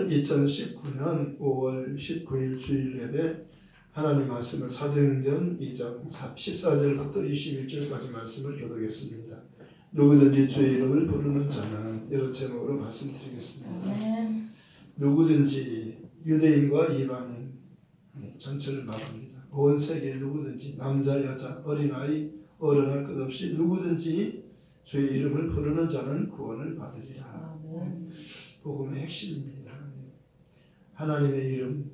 오늘 2019년 5월 19일 주일 예배 하나님 말씀을 사도행전 2장 14절부터 21절까지 말씀을 교독했습니다. 누구든지 주의 이름을 부르는 자는 이런 제목으로 말씀드리겠습니다. 누구든지 유대인과 이방인 전체를 말합니다. 온 세계 누구든지 남자 여자 어린아이 어른할 것 없이 누구든지 주의 이름을 부르는 자는 구원을 받으리라. 복음의 핵심입니다. 하나님의 이름,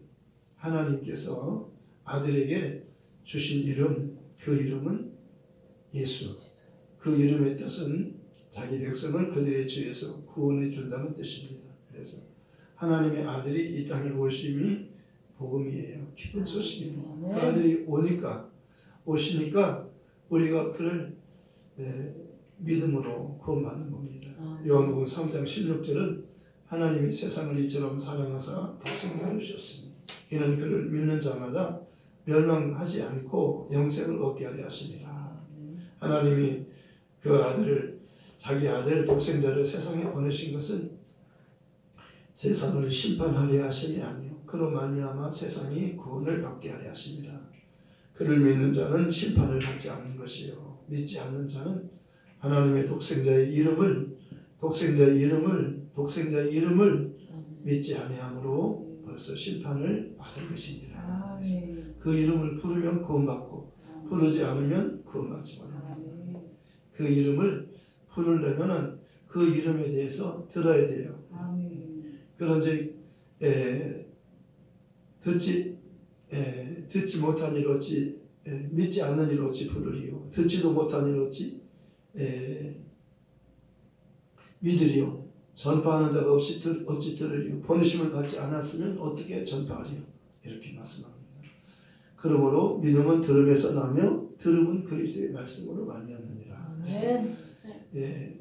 하나님께서 아들에게 주신 이름, 그 이름은 예수. 그 이름의 뜻은 자기 백성을 그들의 죄에서 구원해 준다는 뜻입니다. 그래서 하나님의 아들이 이 땅에 오심이 복음이에요. 기쁜 소식입니다. 그 아들이 오시니까 우리가 그를 믿음으로 구원받는 겁니다. 요한복음 3장 16절은 하나님이 세상을 이처럼 사랑하사 독생자를 주셨습니다. 이는 그를 믿는 자마다 멸망하지 않고 영생을 얻게 하려 하심이라. 하나님이 그 아들을, 자기 아들 독생자를 세상에 보내신 것은 세상을 심판하려 하심이 아니요 그로 말미암아 세상이 구원을 받게 하려 하심이라. 그를 믿는 자는 심판을 받지 않는 것이요 믿지 않는 자는 하나님의 독생자의 이름을 믿지 아니함으로 벌써 심판을 받을 것이니라. 그 이름을 부르면 구원받고 부르지 않으면 구원받지 못합니다. 그 이름을 부르려면은 그 이름에 대해서 들어야 돼요. 그런지 듣지 못한 일 어찌 믿지 않는 일 어찌 부르리요 듣지도 못한 일 어찌 믿으리요 전파하는 자가 없이 어찌 들으리요 보내심을 받지 않았으면 어떻게 전파하리요 이렇게 말씀합니다. 그러므로 믿음은 들음에서 나며 들음은 그리스도의 말씀으로 말미암느니라.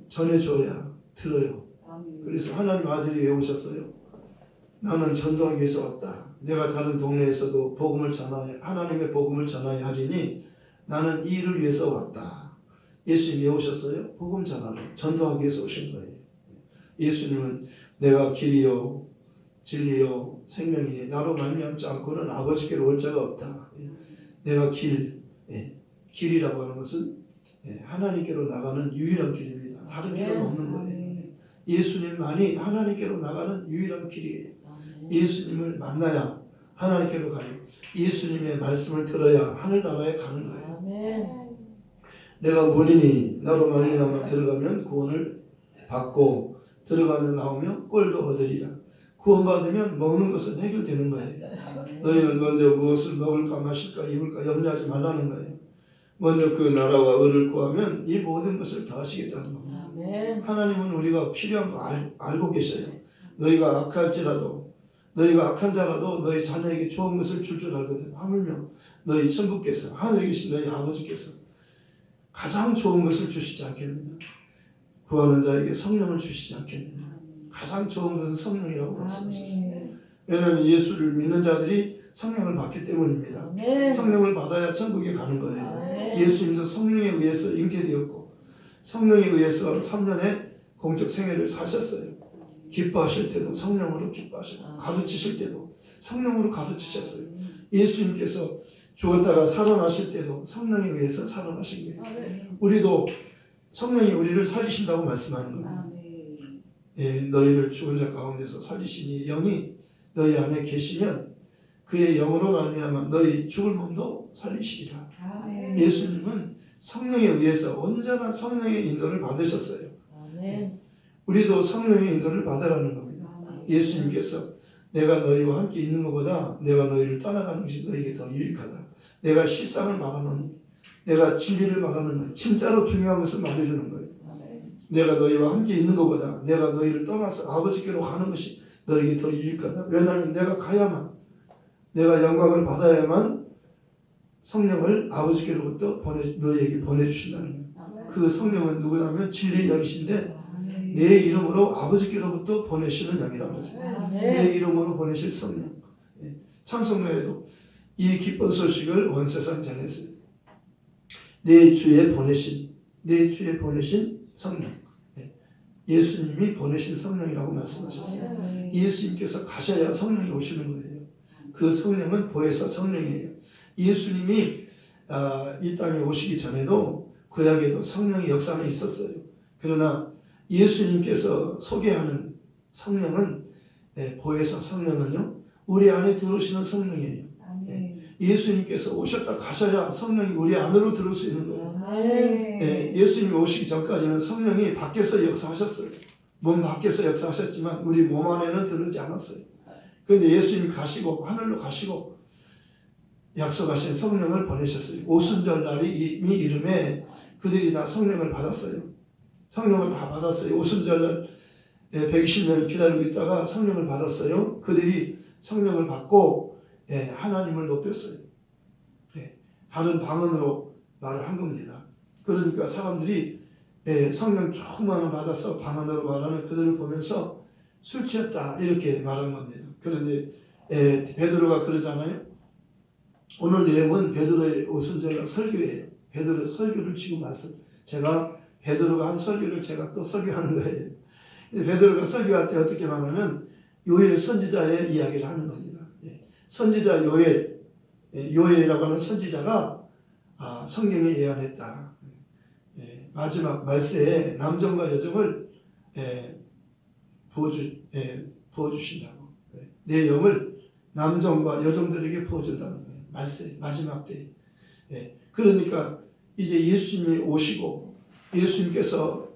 전해줘야 들어요. 그래서 하나님 아들이 왜 오셨어요? 나는 전도하기 위해서 왔다. 내가 다른 동네에서도 복음을 전하여 하나님의 복음을 전하여 하리니 나는 이 일을 위해서 왔다. 예수님이 왜 오셨어요? 복음 전하러 전도하기 위해서 오신 거예요. 예수님은 내가 길이요 진리요 생명이니 나로 말미암지 않고는 아버지께로 올 자가 없다. 내가 길이라고 하는 것은 하나님께로 나가는 유일한 길입니다. 다른 길은 없는 거예요. 예수님만이 하나님께로 나가는 유일한 길이에요. 예수님을 만나야 하나님께로 가요. 예수님의 말씀을 들어야 하늘나라에 가는 거예요. 내가 문이니 나로 말미암아 들어가면 구원을 받고 들어가면 나오면 꼴도 얻으리라. 구원받으면 먹는 것은 해결되는 거예요. 너희는 먼저 무엇을 먹을까 마실까 입을까 염려하지 말라는 거예요. 먼저 그 나라와 의를 구하면 이 모든 것을 다 하시겠다는 겁니다. 하나님은 우리가 필요한 거 알고 계셔요. 너희가 악한 자라도 너희 자녀에게 좋은 것을 줄 알거든. 하물며 너희 천국께서 하늘에 계신 너희 아버지께서 가장 좋은 것을 주시지 않겠느냐. 구하는 자에게 성령을 주시지 않겠느냐. 가장 좋은 것은 성령이라고 말씀하셨어요. 왜냐하면 예수를 믿는 자들이 성령을 받기 때문입니다. 성령을 받아야 천국에 가는 거예요. 예수님도 성령에 의해서 잉태되었고 성령에 의해서 3년의 공적 생애를 사셨어요. 기뻐하실 때도 성령으로 기뻐하셨고 가르치실 때도 성령으로 가르치셨어요. 예수님께서 죽었다가 살아나실 때도 성령에 의해서 살아나신 거예요. 우리도 성령이 우리를 살리신다고 말씀하는 거예요. 너희를 죽은 자 가운데서 살리시니 영이 너희 안에 계시면 그의 영으로 말미암아 너희 죽을 몸도 살리시리라. 예수님은 성령에 의해서 온전한 성령의 인도를 받으셨어요. 우리도 성령의 인도를 받으라는 겁니다. 예수님께서 내가 너희와 함께 있는 것보다 내가 너희를 떠나가는 것이 너희에게 더 유익하다. 내가 실상을 말하노니 내가 진리를 말하는 진짜로 중요한 것을 말해주는 거예요. 내가 너희와 함께 있는 것보다 내가 너희를 떠나서 아버지께로 가는 것이 너희에게 더 유익하다. 왜냐하면 내가 가야만 내가 영광을 받아야만 성령을 아버지께로부터 너희에게 보내주신다는 거예요. 그 성령은 누구냐면 진리의 영이신데 내 이름으로 아버지께로부터 보내시는 영이라고 했어요. 내 이름으로 보내실 성령. 찬송가에도 이 기쁜 소식을 온 세상 전했어요. 내 주에 보내신 성령. 예수님이 보내신 성령이라고 말씀하셨어요. 예수님께서 가셔야 성령이 오시는 거예요. 그 성령은 보혜사 성령이에요. 예수님이 이 땅에 오시기 전에도 구약에도 성령의 역사는 있었어요. 그러나 예수님께서 소개하는 성령은 보혜사 성령은요, 우리 안에 들어오시는 성령이에요. 예수님께서 오셨다 가셔야 성령이 우리 안으로 들어올 수 있는 거예요. 예수님이 오시기 전까지는 성령이 밖에서 역사하셨어요. 몸 밖에서 역사하셨지만 우리 몸 안에는 들어오지 않았어요. 그런데 예수님이 가시고 하늘로 가시고 약속하신 성령을 보내셨어요. 오순절 날이 이미 이름에 그들이 다 성령을 받았어요. 성령을 다 받았어요. 오순절 날 120년 기다리고 있다가 성령을 받았어요. 그들이 성령을 받고 하나님을 높였어요. 다른 방언으로 말을 한 겁니다. 그러니까 사람들이 성령 충만을 받아서 방언으로 말하는 그들을 보면서 술 취했다 이렇게 말한 겁니다. 그런데 베드로가 그러잖아요. 오늘 내용은 베드로의 오순절 설교예요. 베드로의 설교를 지금 제가 베드로가 한 설교를 제가 또 설교하는 거예요. 베드로가 설교할 때 어떻게 말하면 요엘 선지자의 이야기를 하는 겁니다. 선지자 요엘이라고 하는 선지자가 성경에 예언했다. 마지막 말세에 남정과 여정을 부어주신다고. 내 영을 남정과 여정들에게 부어준다는 거예요. 말세 마지막 때. 그러니까 이제 예수님이 오시고 예수님께서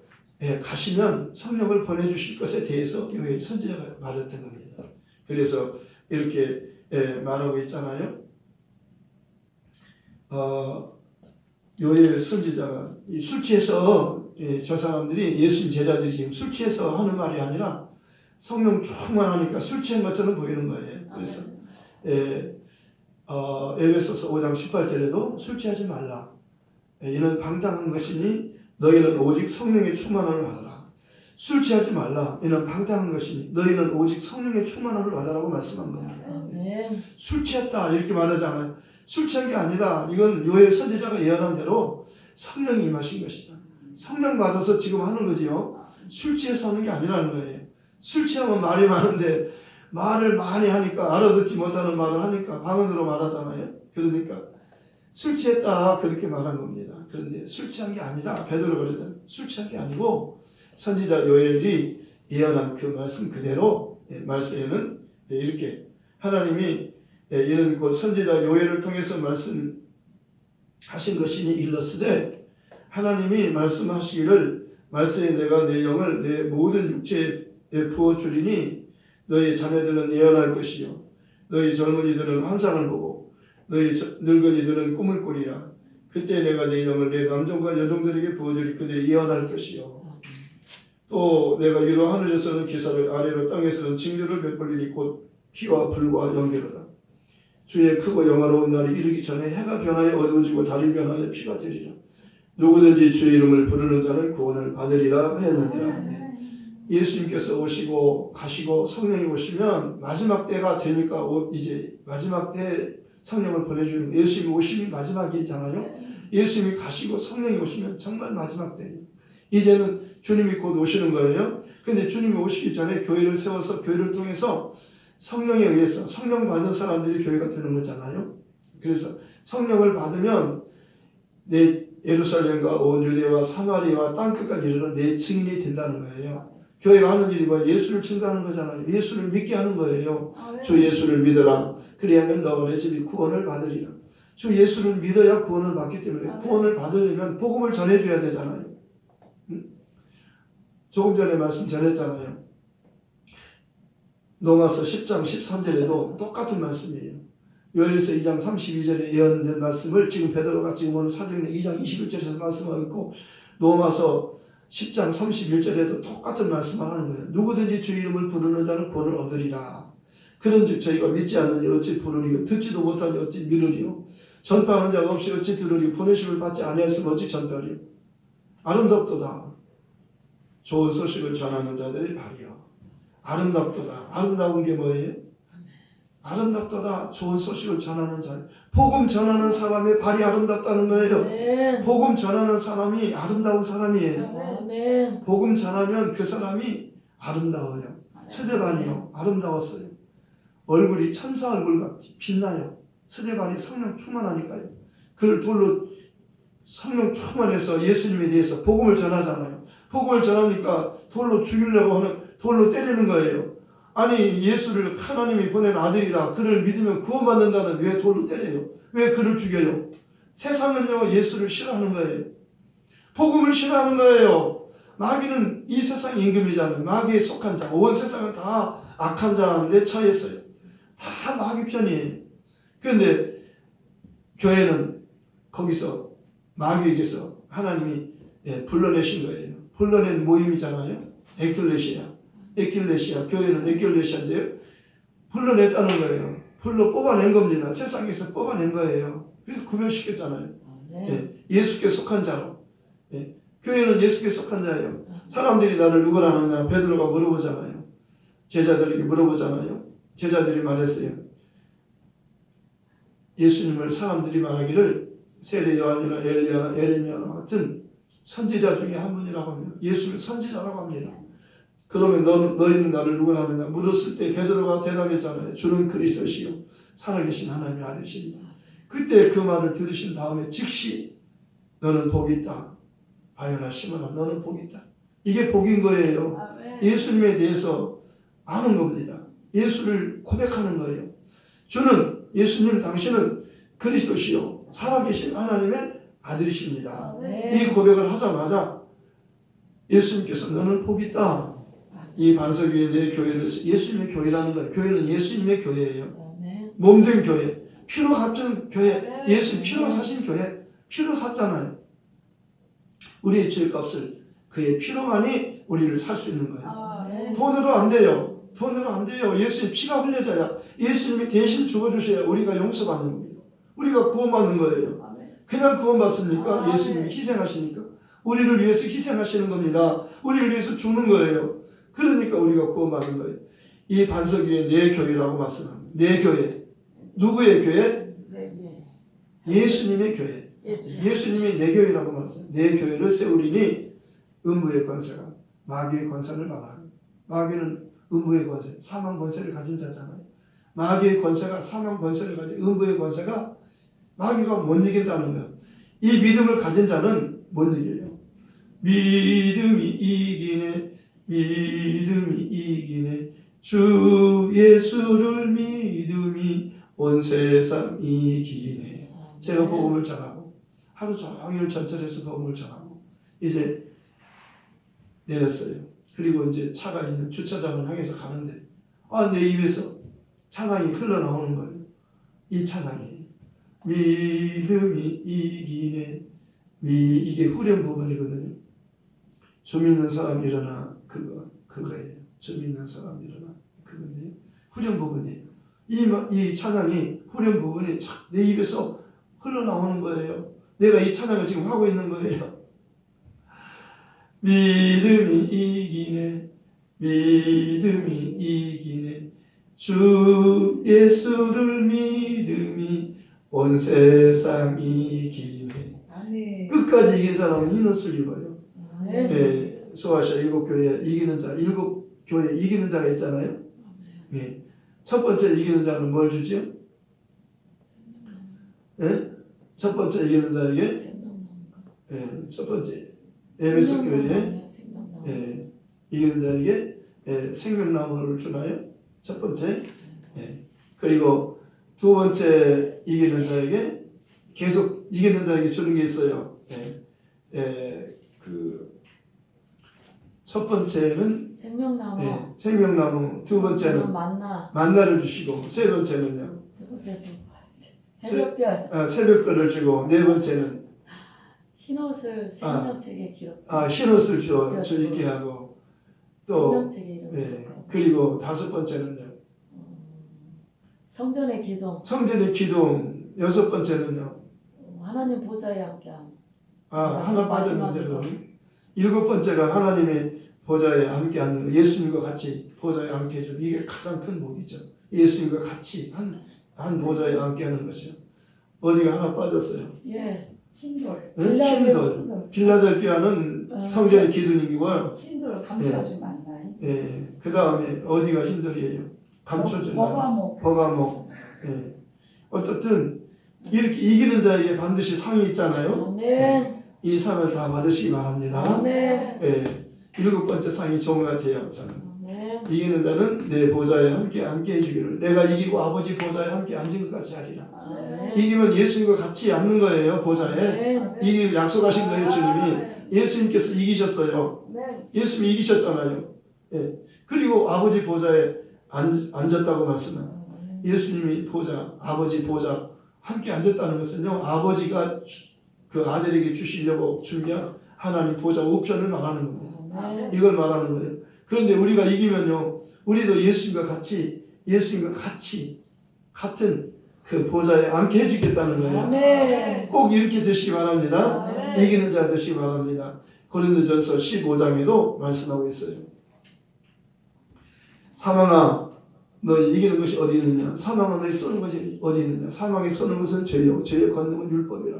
가시면 성령을 보내주실 것에 대해서 요엘 선지자가 말했던 겁니다. 그래서 이렇게 말하고 있잖아요. 요엘 선지자가 술 취해서 저 사람들이 예수님 제자들이 지금 술 취해서 하는 말이 아니라 성령 충만하니까 술 취한 것처럼 보이는 거예요. 그래서 에베소서 5장 18절에도 술 취하지 말라. 이는 방탕한 것이니 너희는 오직 성령의 충만함을 받아라. 술 취하지 말라. 이는 방탕한 것이니 너희는 오직 성령의 충만함을 받아라고 말씀한 겁니다. 술 취했다 이렇게 말하잖아요. 술 취한 게 아니다. 이건 요엘 선지자가 예언한 대로 성령이 임하신 것이다. 성령 받아서 지금 하는 거지요. 술 취해서 하는 게 아니라는 거예요. 술 취하면 말이 많은데 말을 많이 하니까 알아듣지 못하는 말을 하니까 방언으로 말하잖아요. 그러니까 술 취했다 그렇게 말한 겁니다. 그런데 술 취한 게 아니다. 베드로가 그러잖아요. 술 취한 게 아니고 선지자 요엘이 예언한 그 말씀 그대로 말세에는 이렇게 하나님이 이런 그 선지자 요엘을 통해서 말씀하신 것이니 일렀으되 하나님이 말씀하시기를 말세에 내가 내 영을 내 모든 육체에 부어주리니 너희 자녀들은 예언할 것이요 너희 젊은이들은 환상을 보고 너희 늙은이들은 꿈을 꾸리라. 그때 내가 내 영을 내 남종과 여종들에게 부어주리. 그들이 예언할 것이요 또 내가 위로 하늘에서는 기사를 아래로 땅에서는 징조를 베풀리니 곧 피와 불과 연기로다. 주의 크고 영화로운 날이 이르기 전에 해가 변하여 어두워지고 달이 변하여 피가 되리라. 누구든지 주의 이름을 부르는 자는 구원을 받으리라 하였느니라. 예수님께서 오시고 가시고 성령이 오시면 마지막 때가 되니까 이제 마지막 때 성령을 보내주는 예수님이 오심이 마지막이잖아요. 예수님이 가시고 성령이 오시면 정말 마지막 때예요. 이제는 주님이 곧 오시는 거예요. 근데 주님이 오시기 전에 교회를 세워서 교회를 통해서 성령에 의해서 성령 받은 사람들이 교회가 되는 거잖아요. 그래서 성령을 받으면 내 예루살렘과 온 유대와 사마리아와 땅끝까지 이르러 내 증인이 된다는 거예요. 교회가 하는 일이 뭐 예수를 증거하는 거잖아요. 예수를 믿게 하는 거예요. 주 예수를 믿어라. 그리하면 너와 내 집이 구원을 받으리라. 주 예수를 믿어야 구원을 받기 때문에 구원을 받으려면 복음을 전해줘야 되잖아요. 조금 전에 말씀 전했잖아요. 로마서 10장 13절에도 똑같은 말씀이에요. 요엘서 2장 32절에 예언된 말씀을 지금 베드로가 지금 오늘 사도행전 2장 21절에서 말씀하고 있고 로마서 10장 31절에도 똑같은 말씀을 하는 거예요. 누구든지 주 이름을 부르는 자는 구원을 얻으리라. 그런즉 저희가 믿지 않느니 어찌 부르리요 듣지도 못하니 어찌 믿으리요 전파하는 자가 없이 어찌 들으리요 보내심을 받지 아니하였으면 어찌 전파리요. 아름답도다. 좋은 소식을 전하는 자들의 말이요. 아름답도다. 아름다운 게 뭐예요? 아름답도다. 좋은 소식을 전하는 자. 복음 전하는 사람의 발이 아름답다는 거예요. 아멘. 복음 전하는 사람이 아름다운 사람이에요. 아멘. 복음 전하면 그 사람이 아름다워요. 스데반이요. 아름다웠어요. 얼굴이 천사 얼굴 같이 빛나요. 스데반이 성령 충만하니까요. 그를 돌로 성령 충만해서 예수님에 대해서 복음을 전하잖아요. 복음을 전하니까 돌로 죽이려고 하는, 돌로 때리는 거예요. 아니 예수를 하나님이 보낸 아들이라 그를 믿으면 구원받는다는 왜 돌로 때려요? 왜 그를 죽여요? 세상은요 예수를 싫어하는 거예요. 복음을 싫어하는 거예요. 마귀는 이 세상 임금이잖아요. 마귀에 속한 자. 온 세상은 다 악한 자인데 처했어요. 다 마귀 편이에요. 그런데 교회는 거기서 마귀에게서 하나님이 불러내신 거예요. 불러낸 모임이잖아요. 에클레시아. 교회는 에클레시아인데요. 불러냈다는 거예요. 불러 뽑아낸 겁니다. 세상에서 뽑아낸 거예요. 그래서 구별시켰잖아요. 예수께 속한 자로. 교회는 예수께 속한 자예요. 사람들이 나를 누구라 하느냐 베드로가 물어보잖아요. 제자들에게 물어보잖아요. 제자들이 말했어요. 예수님을 사람들이 말하기를 세례 요한이나 엘리야나 에레미야나 같은 선지자 중에 한 분이라고 합니다. 예수를 선지자라고 합니다. 그러면 너희는 나를 누구라 하느냐 물었을 때 베드로가 대답했잖아요. 주는 그리스도시요 살아계신 하나님의 아들이십니다. 그때 그 말을 들으신 다음에 즉시 너는 복이 있다. 바요나 시몬아 너는 복이 있다. 이게 복인 거예요. 예수님에 대해서 아는 겁니다. 예수를 고백하는 거예요. 주는 예수님 당신은 그리스도시요 살아계신 하나님의 아들이십니다. 이 고백을 하자마자 예수님께서 너는 복이 있다. 이 반석위에 내 교회는 예수님의 교회라는 거예요. 교회는 예수님의 교회예요. 몸된 교회, 피로 값진 교회, 예수 피로 사신 교회, 피로 샀잖아요. 우리의 죄값을 그의 피로만이 우리를 살 수 있는 거예요. 돈으로 안 돼요. 돈으로 안 돼요. 예수님 피가 흘려져야 예수님이 대신 죽어주셔야 우리가 용서받는 겁니다. 우리가 구원받는 거예요. 그냥 구원받습니까? 예수님이 희생하시니까. 우리를 위해서 희생하시는 겁니다. 우리를 위해서 죽는 거예요. 그러니까 우리가 구원받는 거예요. 이 반석 위에 내 교회라고 말씀합니다. 내 교회. 누구의 교회? 예수님의 교회. 예수님이 내 교회라고 말했어요. 내 교회를 세우리니 음부의 권세가 마귀의 권세를 말하는. 마귀는 음부의 권세, 사망 권세를 가진 자잖아요. 마귀의 권세가 사망 권세를 가진 음부의 권세가 마귀가 못 이긴다는 거예요. 이 믿음을 가진 자는 못 이겨요. 믿음이 이기네. 믿음이 이기네. 주 예수를 믿음이 온 세상 이기네. 제가 복음을 전하고 하루 종일 전철에서 복음을 전하고 이제 내렸어요. 그리고 이제 차가 있는 주차장을 향해서 가는데 내 입에서 찬양이 흘러나오는 거예요. 이 찬양이 믿음이 이기네. 이게 후렴 부분이거든요. 주 믿는 사람 일어나 그거예요. 주 믿는 사람 일어나 그건데요. 후렴 부분이에요. 이 찬양이 후렴 부분이 내 입에서 흘러나오는 거예요. 내가 이 찬양을 지금 하고 있는 거예요. 믿음이 이기네. 믿음이 이기네. 주 예수를 믿음이 온 세상 이기네. 아멘. 끝까지 이긴 사람은 흰옷을 입어요. 아멘. 소아시아 7교회 이기는 자, 7교회 이기는 자가 있잖아요. 첫 번째 이기는 자는 뭘 주죠? 첫 번째 이기는 자에게 첫 번째 에베소 교회에 이기는 자에게 생명나무를 주나요? 첫 번째. 그리고 두 번째 이기는 자에게 계속 이기는 자에게 주는 게 있어요. 첫 번째는 생명나무, 두 번째는 만나를 주시고, 세 번째는요. 새벽별. 새벽별을 주고, 네 번째는 흰옷을 생명책에 기록. 흰옷을 주 있게 하고, 또 생명책에 이름. 그리고 다섯 번째는요. 성전의 기둥. 성전의 기둥. 여섯 번째는요. 하나님 보좌에 함께함. 하나 빠졌는데요. 일곱 번째가 하나님의 보좌에 함께 앉는 거, 예수님과 같이 보좌에 함께 해주는 이게 가장 큰 복이죠. 예수님과 같이 한 보좌에 함께 하는 것이요. 어디가 하나 빠졌어요. 예, 신돌. 신돌. 빌라델피아는 성전의 기둥이고요. 신돌 감춰주면 안 나요? 예, 그 다음에 어디가 신돌이에요? 감춰져. 버가목. 예. 어떻든 이렇게 이기는 자에게 반드시 상이 있잖아요. 아멘. 이 상을 다 받으시기 바랍니다. 아멘. 예, 7번째 상이 좋은 것 같아요. 저는. 아멘. 이기는 자는 내 보좌에 함께 해주기를. 내가 이기고 아버지 보좌에 함께 앉은 것 같이 하리라. 아멘. 이기면 예수님과 같이 앉는 거예요. 보좌에. 아멘. 이기를 약속하신 거예요. 주님이. 예수님께서 이기셨어요. 예수님이 이기셨잖아요. 예. 그리고 아버지 보좌에 앉았다고 말씀해요. 예수님이 보좌, 아버지 보좌 함께 앉았다는 것은요, 아버지가 그 아들에게 주시려고 준비한 하나님 보좌 우편을 말하는 겁니다. 이걸 말하는 거예요. 그런데 우리가 이기면요, 우리도 예수님과 같이 같은 그 보좌에 앉게 해주겠다는 거예요. 꼭 이렇게 되시기 바랍니다. 이기는 자 되시기 바랍니다. 고린도전서 15장에도 말씀하고 있어요. 사망아, 너희 이기는 것이 어디 있느냐? 사망아, 너희 쏘는 것이 어디 있느냐? 사망에 쏘는 것은 죄요, 죄의 권능은 율법이라.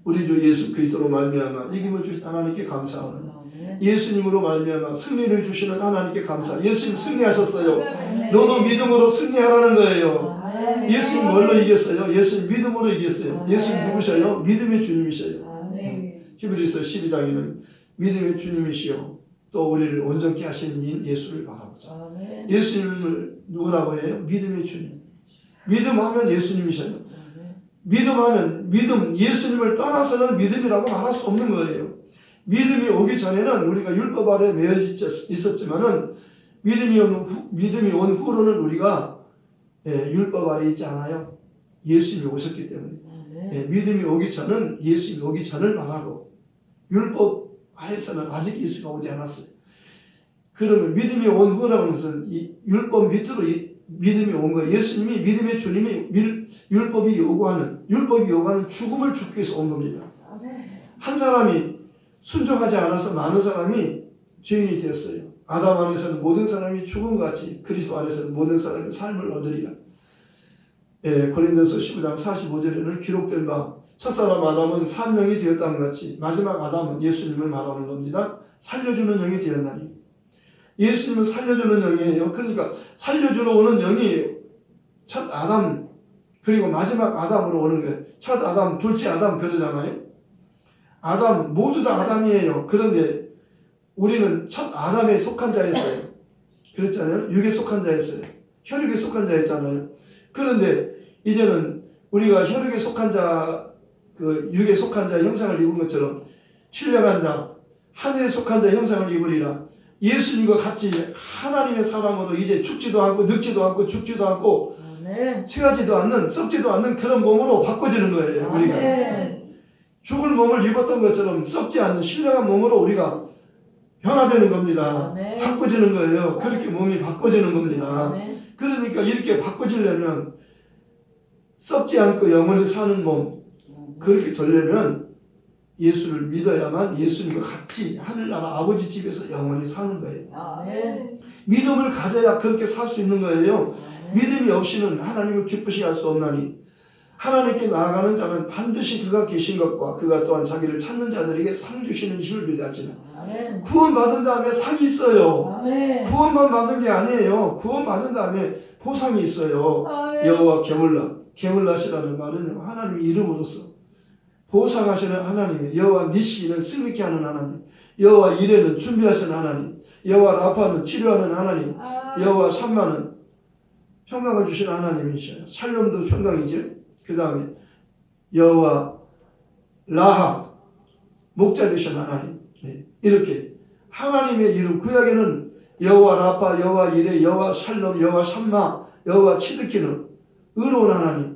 우리 주 예수 그리스도로 말미암아 이김을 주신 하나님께 감사하노라. 예수님으로 말미암아 승리를 주시는 하나님께 감사. 예수님 승리하셨어요. 너도 믿음으로 승리하라는 거예요. 예수님 뭘로 이겼어요? 예수님 믿음으로 이겼어요. 예수님 누구셔요? 믿음의 주님이셔요. 히브리서 12장에는 믿음의 주님이시요 또 우리를 온전케 하시는 이 예수를 바라보자. 예수님을 누구라고 해요? 믿음의 주님. 믿음하면 예수님이셔요. 믿음, 예수님을 떠나서는 믿음이라고 말할 수 없는 거예요. 믿음이 오기 전에는 우리가 율법 아래 매여 있었지만은 믿음이 온 후로는 우리가 율법 아래 있지 않아요. 예수님이 오셨기 때문에. 믿음이 오기 전은 예수님이 오기 전을 말하고 율법 하에서는 아직 예수가 오지 않았어요. 그러면 믿음이 온 후라는 것은 이 율법 밑으로 믿음이 온 거예요. 예수님이 믿음의 주님이 율법이 요구하는 죽음을 죽기 위해서 온 겁니다. 한 사람이 순종하지 않아서 많은 사람이 죄인이 되었어요. 아담 안에서는 모든 사람이 죽음같이 그리스도 안에서는 모든 사람이 삶을 얻으리라. 고린도서 15장 45절에는 기록된 바 첫사람 아담은 산영이 되었다는 같이 마지막 아담은 예수님을 말하는 겁니다. 살려주는 영이 되었나니. 예수님은 살려주는 영이에요. 그러니까 살려주러 오는 영이 첫 아담 그리고 마지막 아담으로 오는 거예요. 첫 아담, 둘째 아담 그러잖아요. 아담 모두 다 아담이에요. 그런데 우리는 첫 아담에 속한 자였어요. 그랬잖아요. 육에 속한 자였어요. 혈육에 속한 자였잖아요. 그런데 이제는 우리가 혈육에 속한 자, 그 육에 속한 자 형상을 입은 것처럼 신령한 자, 하늘에 속한 자 형상을 입으리라. 예수님과 같이 하나님의 사랑으로 이제 죽지도 않고 늙지도 않고 죽지도 않고 취하지도 않는 썩지도 않는 그런 몸으로 바꿔지는 거예요. 우리가 죽을 몸을 입었던 것처럼 썩지 않는 신령한 몸으로 우리가 변화되는 겁니다. 바꿔지는 거예요. 그렇게 몸이 바꿔지는 겁니다. 그러니까 이렇게 바꿔지려면 썩지 않고 영원히 사는 몸 그렇게 되려면 예수를 믿어야만 예수님과 같이 하늘나라 아버지 집에서 영원히 사는 거예요. 믿음을 가져야 그렇게 살 수 있는 거예요. 믿음이 없이는 하나님을 기쁘시게 할 수 없나니 하나님께 나아가는 자는 반드시 그가 계신 것과 그가 또한 자기를 찾는 자들에게 상 주시는 힘을 믿어야지는 구원받은 다음에 상이 있어요. 구원만 받은 게 아니에요. 구원받은 다음에 보상이 있어요. 여호와 게물라시라는 말은 하나님의 이름으로서 보상하시는 하나님이에요. 여호와 니시는 승리케 하는 하나님, 여호와 이레는 준비하시는 하나님, 여호와 라파는 치료하는 하나님, 여호와 샴마는 평강을 주시는 하나님이셔요. 샬롬도 평강이죠. 그 다음에 여호와 라하 목자 되신 하나님. 이렇게 하나님의 이름 구약에는 여호와 라파, 여호와 이레, 여호와 샬롬, 여호와 샴마, 여호와 치드키는 의로운 하나님.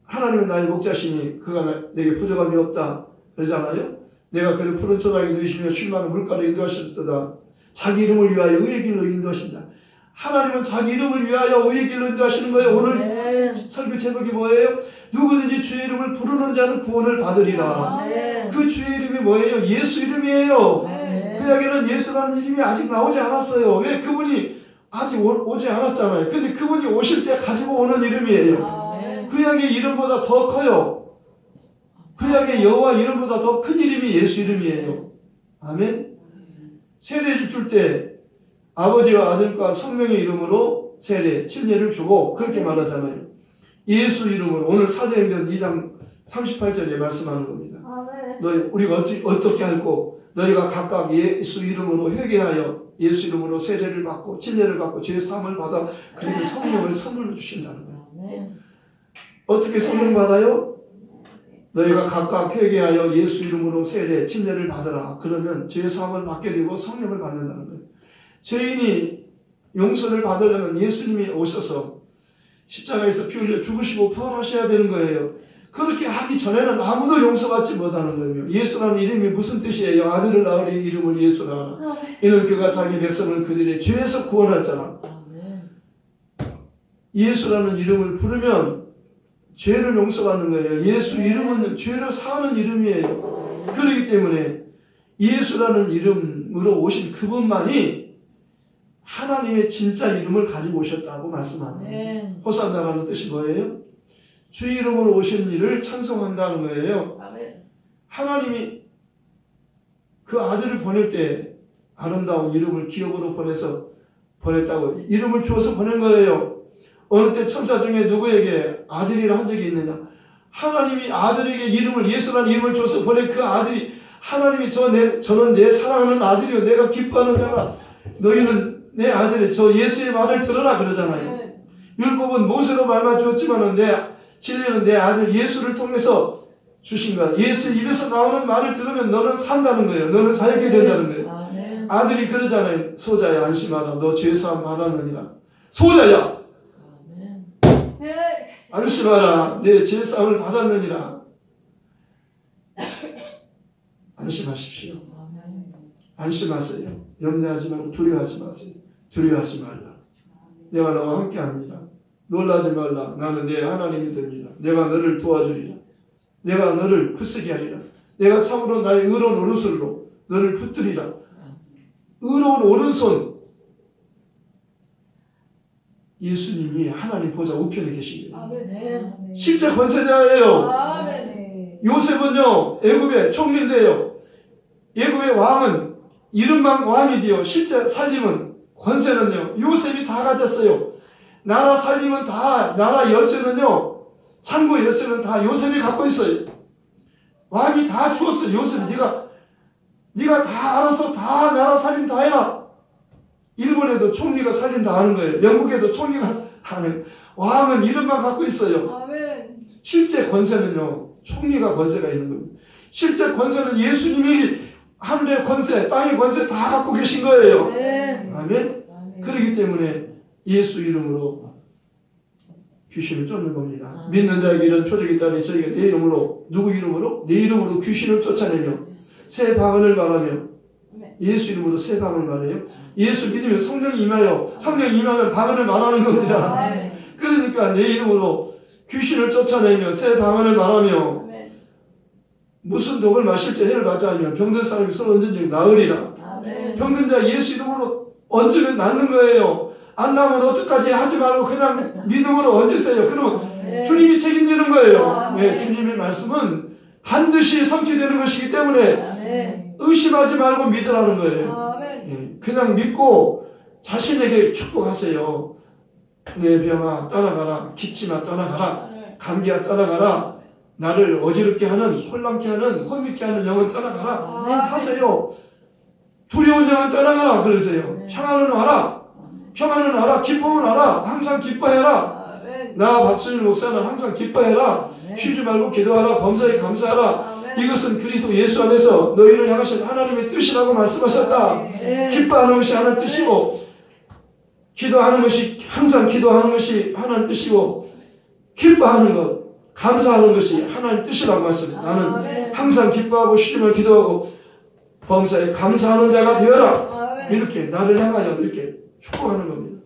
하나님은 나의 목자시니 그가 내게 부족함이 없다 그러잖아요. 내가 그를 푸른 초장에 누이시며 쉴 만한 물가로 인도하셨다. 자기 이름을 위하여 의의 길로 인도하신다. 하나님은 자기 이름을 위하여 의의 길로 인도하시는 거예요. 오늘 설교 제목이 뭐예요? 누구든지 주의 이름을 부르는 자는 구원을 받으리라. 그 주의 이름이 뭐예요? 예수 이름이에요. 그 구약에는 예수라는 이름이 아직 나오지 않았어요. 왜? 그분이 아직 오지 않았잖아요. 근데 그분이 오실 때 가지고 오는 이름이에요. 구약의 이름보다 더 커요. 구약의 여호와 이름보다 더 큰 이름이 예수 이름이에요. 아멘. 세례를 줄 때 아버지와 아들과 성령의 이름으로 세례, 침례를 주고 그렇게 말하잖아요. 예수 이름으로 오늘 사도행전 2장 38절에 말씀하는 겁니다. 우리가 어떻게 할고 너희가 각각 예수 이름으로 회개하여 예수 이름으로 세례를 받고 침례를 받고 죄 사함을 받아 그리고 성령을 선물로 주신다는 거예요. 어떻게 선물 받아요? 너희가 각각 회개하여 예수 이름으로 세례 침례를 받으라. 그러면 죄 사함을 받게 되고 성령을 받는다는 거예요. 죄인이 용서를 받으려면 예수님이 오셔서 십자가에서 피 흘려 죽으시고 부활하셔야 되는 거예요. 그렇게 하기 전에는 아무도 용서받지 못하는 거예요. 예수라는 이름이 무슨 뜻이에요? 아들을 낳으린 이름을 예수라 하라. 이는 그가 자기 백성을 그들의 죄에서 구원할 자라. 예수라는 이름을 부르면 죄를 용서받는 거예요. 예수 이름은 죄를 사하는 이름이에요. 그렇기 때문에 예수라는 이름으로 오신 그분만이 하나님의 진짜 이름을 가지고 오셨다고 말씀합니다. 호산나라는 뜻이 뭐예요? 주 이름으로 오신 이를 찬송한다는 거예요. 하나님이 그 아들을 보낼 때 아름다운 이름을 기업으로 보냈다고 이름을 주어서 보낸 거예요. 어느 때 천사 중에 누구에게 아들이라 한 적이 있느냐? 하나님이 아들에게 이름을 예수라는 이름을 줘서 보낸 그 아들이 하나님이 저는 내 사랑하는 아들이요 내가 기뻐하는 자라. 너희는 내 아들이 저 예수의 말을 들으라 그러잖아요. 율법은 모세로 말만 주었지만은 진리는 내 아들 예수를 통해서 주신 거야. 예수 입에서 나오는 말을 들으면 너는 산다는 거예요. 너는 살게 된다는 거예요. 아들이 그러잖아요. 소자야 안심하라. 너 죄사함 받았느니라. 소자야 안심하라. 내 죄사함을 받았느니라. 안심하십시오. 안심하세요. 염려하지 말고 두려워하지 마세요. 두려워하지 말라. 내가 너와 함께합니다. 놀라지 말라. 나는 내 하나님이 됩니다. 내가 너를 도와주리라. 내가 너를 굳세게 하리라. 내가 참으로 나의 의로운 오른손으로 너를 붙들리라. 의로운 오른손. 예수님이 하나님 보좌 우편에 계신 거예요. 실제 권세자예요. 요셉은요 애굽의 총리인데요. 애굽의 왕은 이름만 왕이지요. 실제 살림은 권세는요 요셉이 다 가졌어요. 나라 살림은 다 나라 열쇠는요 창고 열쇠는 다 요셉이 갖고 있어요. 왕이 다 주었어요. 요셉 네가 다 알아서 다 나라 살림 다 해라. 일본에도 총리가 살림 다 하는 거예요. 영국에도 총리가 하는 거예요. 왕은 이름만 갖고 있어요. 실제 권세는요 총리가 권세가 있는 겁니다. 실제 권세는 예수님이 하늘의 권세, 땅의 권세 다 갖고 계신 거예요. 아멘. 그렇기 때문에 예수 이름으로 귀신을 쫓는 겁니다. 믿는 자에게 이런 표적이 있다니 저희가 내 이름으로 누구 이름으로? 내 이름으로 귀신을 쫓아내며 새 방언을 말하며 예수 이름으로 새 방언을 말해요. 예수 믿으면 성령이 임하여 성령이 임하면 방언을 말하는 겁니다. 그러니까 내 이름으로 귀신을 쫓아내며 새 방언을 말하며 무슨 독을 마실지 해를 받지 않으면 병든 사람이 서로 얹은 즉 나으리라. 병든 자 예수 이름으로 얹으면 낫는 거예요. 안 나면 어떡하지 하지 말고 그냥 믿음으로 얹으세요. 그러면 주님이 책임지는 거예요. 주님의 말씀은 반드시 성취되는 것이기 때문에 의심하지 말고 믿으라는 거예요. 그냥 믿고 자신에게 축복하세요. 내 병아 떠나가라. 기침아 떠나가라. 감기야 떠나가라. 나를 어지럽게 하는 혼란케 하는 혼미케 하는 영은 떠나가라. 하세요. 두려운 영은 떠나가라 그러세요. 평안은 와라. 평안은 와라. 기쁨은 와라. 항상 기뻐해라. 나 박순일 목사는 항상 기뻐해라. 쉬지 말고 기도하라. 범사에 감사하라. 이것은 그리스도 예수 안에서 너희를 향하신 하나님의 뜻이라고 말씀하셨다. 기뻐하는 것이 하나님 뜻이고 기도하는 것이 항상 기도하는 것이 하나님 뜻이고 기뻐하는 것 감사하는 것이 하나님 뜻이라고 말씀해요. 나는 항상 기뻐하고 쉬지 말고 기도하고 범사에 감사하는 자가 되어라. 이렇게 나를 향하여 이렇게 축복하는 겁니다.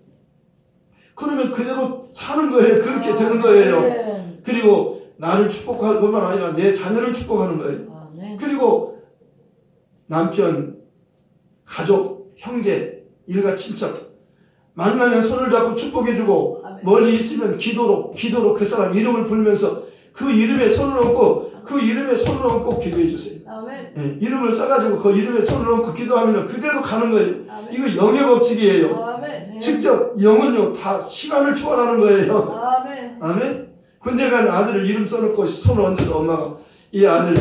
그러면 그대로 사는 거예요. 그렇게 되는 거예요. 그리고 나를 축복할 뿐만 아니라 내 자녀를 축복하는 거예요. 그리고 남편, 가족, 형제, 일가 친척 만나면 손을 잡고 축복해주고 아멘. 멀리 있으면 기도로 그 사람 이름을 부르면서 그 이름에 손을 얹고 기도해 주세요. 아멘. 예, 이름을 써가지고 그 이름에 손을 얹고 기도하면 그대로 가는 거예요. 아멘. 이거 영의 법칙이에요. 아멘. 직접 영은요 다 시간을 초월하는 거예요. 아멘. 아멘. 군대 간 아들을 이름 써놓고 손을 얹어서 엄마가 이 아들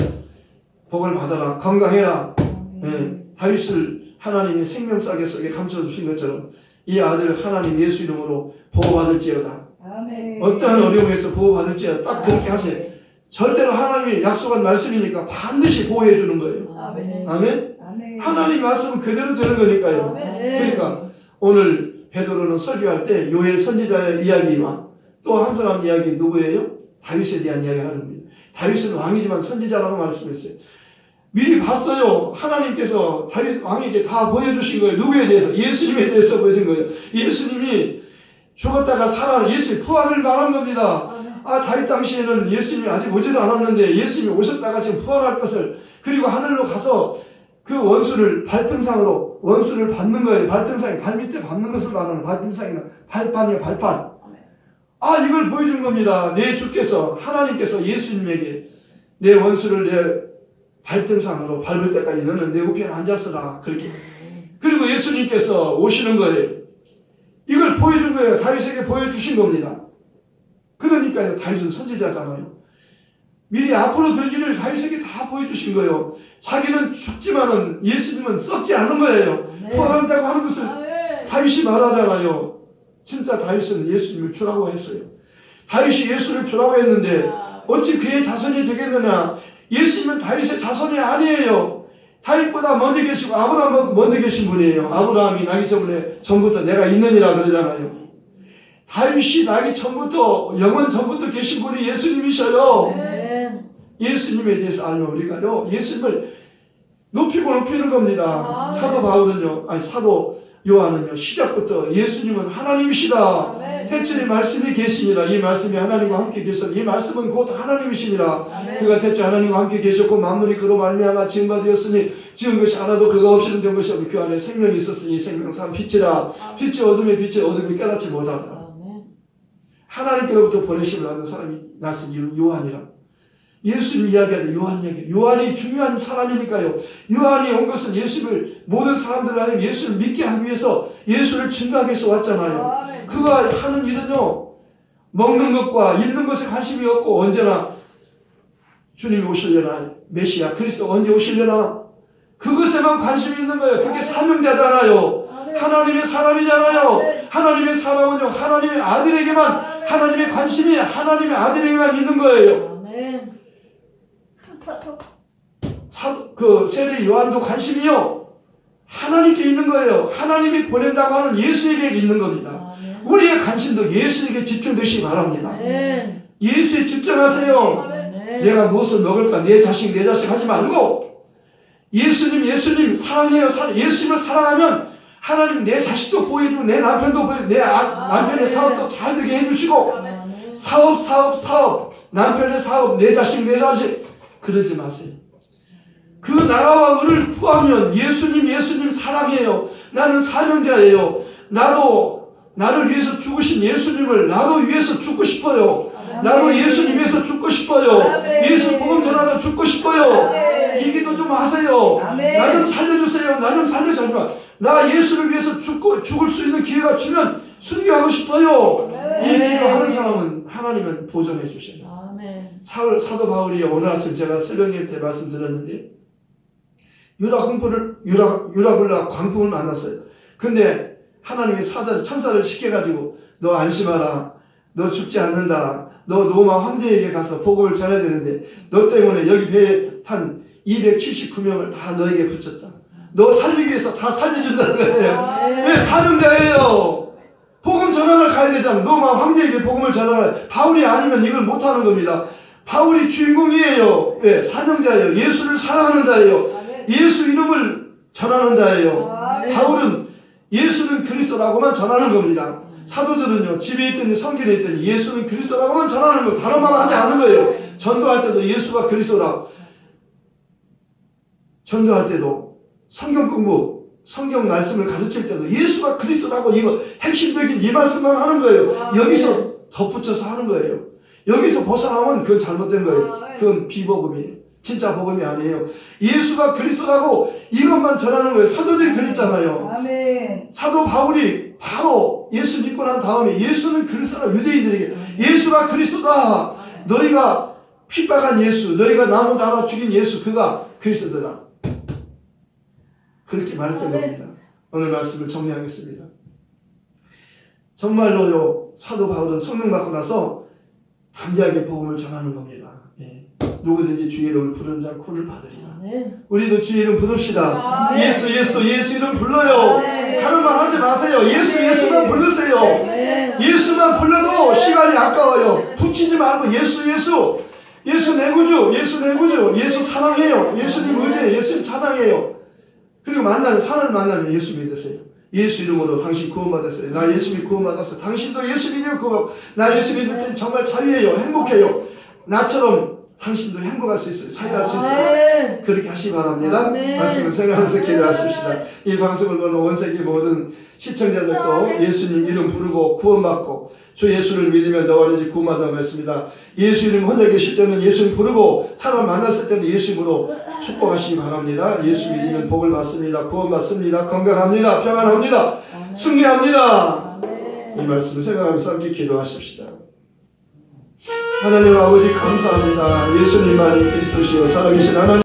복을 받아라 건강해라. 예, 다윗을 하나님이 생명싸개 속에 감춰주신 것처럼 이 아들 하나님 예수 이름으로 보호받을지어다. 아멘. 어떠한 어려움에서 보호받을지어다. 딱 그렇게 하세요. 절대로 하나님이 약속한 말씀이니까 반드시 보호해 주는 거예요. 아멘. 아멘. 아멘. 하나님 말씀은 그대로 되는 거니까요. 아멘. 그러니까 오늘 베드로는 설교할 때 요엘 선지자의 이야기와 또 한 사람 이야기 누구예요? 다윗에 대한 이야기를 하는 겁니다. 다윗은 왕이지만 선지자라고 말씀했어요. 미리 봤어요. 하나님께서 다윗 왕에게 다 보여주신 거예요. 누구에 대해서? 예수님에 대해서 보여준 거예요. 예수님이 죽었다가 살아 예수의 부활을 말한 겁니다. 아멘. 다윗 당시에는 예수님이 아직 오지도 않았는데 예수님이 오셨다가 지금 부활할 것을 그리고 하늘로 가서 그 원수를 발등상으로 원수를 받는 거예요. 발등상에 발밑에 받는 것을 말하는 발등상이나 발판이요 발판. 이걸 보여준 겁니다. 내 주께서 하나님께서 예수님에게 내 원수를 내 발등상으로 밟을 때까지 너는 내 우편에 앉았으라 그렇게. 그리고 예수님께서 오시는 거예요. 이걸 보여준 거예요. 다윗에게 보여주신 겁니다. 그러니까요. 다윗은 선지자잖아요. 미리 앞으로 될 일을 다윗에게 다 보여주신 거예요. 자기는 죽지만은 예수님은 썩지 않은 거예요. 부활한다고 하는 것을 아멘. 다윗이 말하잖아요. 진짜 다윗은 예수님을 주라고 했어요. 다윗이 예수를 주라고 했는데 어찌 그의 자손이 되겠느냐. 예수님은 다윗의 자손이 아니에요. 다윗보다 먼저 계시고 아브라함보다 먼저 계신 분이에요. 아브라함이 나기 전부터 내가 있느니라 그러잖아요. 다윗이 나기 전부터 영원 전부터 계신 분이 예수님이셔요. 아멘. 예수님에 대해서 알면 우리가요 예수님을 높이고 높이는 겁니다. 아멘. 사도 바울은요 사도 요한은요 시작부터 예수님은 하나님이시다. 아멘. 태초에 말씀이 계시니라. 이 말씀이 하나님과 함께 계셨. 이 말씀은 곧 하나님이시니라. 아멘. 그가 태초에 하나님과 함께 계셨고 만물이 그로 말미암아 지은 바 되었으니 지은 것이 하나도 그가 없이는 된 것이 없고 그 안에 생명이 있었으니 생명 산 빛이라. 빛이 어둠에 빛이 어둠이 깨닫지 못하더라. 하나님께로부터 보내심을 받은 사람이 났으니 이는 요한이라. 예수님 이야기하는 요한 이야기. 요한이 중요한 사람이니까요. 요한이 온 것은 예수를 모든 사람들을 하여 예수를 믿게 하기 위해서 예수를 증거하기 위해서 왔잖아요. 아멘. 그가 하는 일은요 먹는 것과 입는 것에 관심이 없고 언제나 주님이 오시려나 메시아 그리스도 언제 오시려나 그것에만 관심이 있는 거예요. 그게 사명자잖아요. 아멘. 하나님의 사람이잖아요. 아멘. 하나님의 사람은요 하나님의 아들에게만 하나님의 관심이 하나님의 아들에게만 있는 거예요. 아멘. 그 세례 요한도 관심이요 하나님께 있는 거예요. 하나님이 보낸다고 하는 예수에게 있는 겁니다. 아멘. 우리의 관심도 예수에게 집중되시기 바랍니다. 아멘. 예수에 집중하세요. 아멘. 내가 무엇을 먹을까 내 자식 하지 말고 예수님 사랑해요. 예수님을 사랑하면 하나님 내 자식도 보여주고 내 남편도 보여주고 내 남편의 사업도 잘 되게 해주시고 아멘. 사업 남편의 사업 내 자식 그러지 마세요. 그 나라와 의를 구하면 예수님 사랑해요. 나는 사명자예요. 나를 위해서 죽으신 예수님을 나도 위해서 죽고 싶어요. 나도 예수님 위해서 죽고 싶어요. 아멘. 예수 복음 전하다 죽고 싶어요. 아멘. 이 기도 좀 하세요. 아멘. 나 좀 살려주세요. 나 좀 살려주세요. 나 예수를 위해서 죽을 수 있는 기회가 주면 순교하고 싶어요. 이 아멘. 기도하는 사람은 하나님은 보존해 주셔요. 아멘. 사도 바울이 오늘 아침 제가 새벽에 때 말씀드렸는데 유라굴라 광풍을 만났어요. 근데 하나님의 천사를 시켜가지고 너 안심하라. 너 죽지 않는다. 너 로마 황제에게 가서 복음을 전해야 되는데 너 때문에 여기 배에 탄 279명을 다 너에게 붙였다. 너 살리기 위해서 다 살려준다는 거예요. 왜 사명자예요. 복음 전환을 가야 되잖아. 로마 황제에게 복음을 전환을 바울이 아니면 이걸 못하는 겁니다. 바울이 주인공이에요. 왜? 사명자예요. 예수를 사랑하는 자예요. 예수 이름을 전하는 자예요. 아멘. 바울은 예수는 그리스도라고만 전하는 겁니다. 사도들은요 집에 있더니 성전에 있더니 예수는 그리스도라고만 전하는 거예요. 다른 말을 하지 않는 거예요. 전도할 때도 예수가 그리스도라. 전도할 때도 성경 공부 성경 말씀을 가르칠 때도 예수가 그리스도라고 이거 핵심적인 이 말씀만 하는 거예요. 여기서 덧붙여서 하는 거예요. 여기서 벗어나면 그건 잘못된 거예요. 그건 비복음이에요. 진짜 복음이 아니에요. 예수가 그리스도라고 이것만 전하는 거예요. 사도들이 그랬잖아요. 아멘. 사도 바울이 바로 예수 믿고 난 다음에 예수는 그리스도라 유대인들에게 예수가 그리스도다. 너희가 핍박한 예수, 너희가 나무 달아 죽인 예수, 그가 그리스도다. 그렇게 말했던 겁니다. 오늘 말씀을 정리하겠습니다. 정말로요, 사도 바울은 성령 받고 나서 담대하게 복음을 전하는 겁니다. 예. 누구든지 주의 이름을 부르는 자는 구원을 받으리라. 우리도 주의 이름 부릅시다. 예수 이름 불러요. 다른 말 하지 마세요. 예수만 부르세요. 예수만 불러도 시간이 아까워요. 붙이지 말고 예수 내 구주, 예수 사랑해요. 예수님 의지해요. 예수님 찬양해요. 그리고 사람을 만나면 예수 믿으세요. 예수 이름으로 당신 구원받았어요. 나 예수 믿고 구원받았어요. 당신도 예수 믿으면 구원. 나 예수 믿을 때 정말 자유해요. 행복해요. 나처럼 당신도 행복할 수 있어요. 자유할 수 있어요. 그렇게 하시기 바랍니다. 말씀을 생각하면서 기도하십시다. 이 방송을 보는 온 세계 모든 시청자들도 예수님 이름 부르고 구원받고 주 예수를 믿으면 너와 내 집 구원받는다고 했습니다. 예수 이름 혼자 계실 때는 예수님 부르고 사람 만났을 때는 예수 이름으로 축복하시기 바랍니다. 예수 믿으면 복을 받습니다. 구원받습니다. 건강합니다. 평안합니다. 승리합니다. 이 말씀을 생각하면서 함께 기도하십시다. 하나님 아버지 감사합니다. 예수님만이 그리스도시요 살아계신 하나님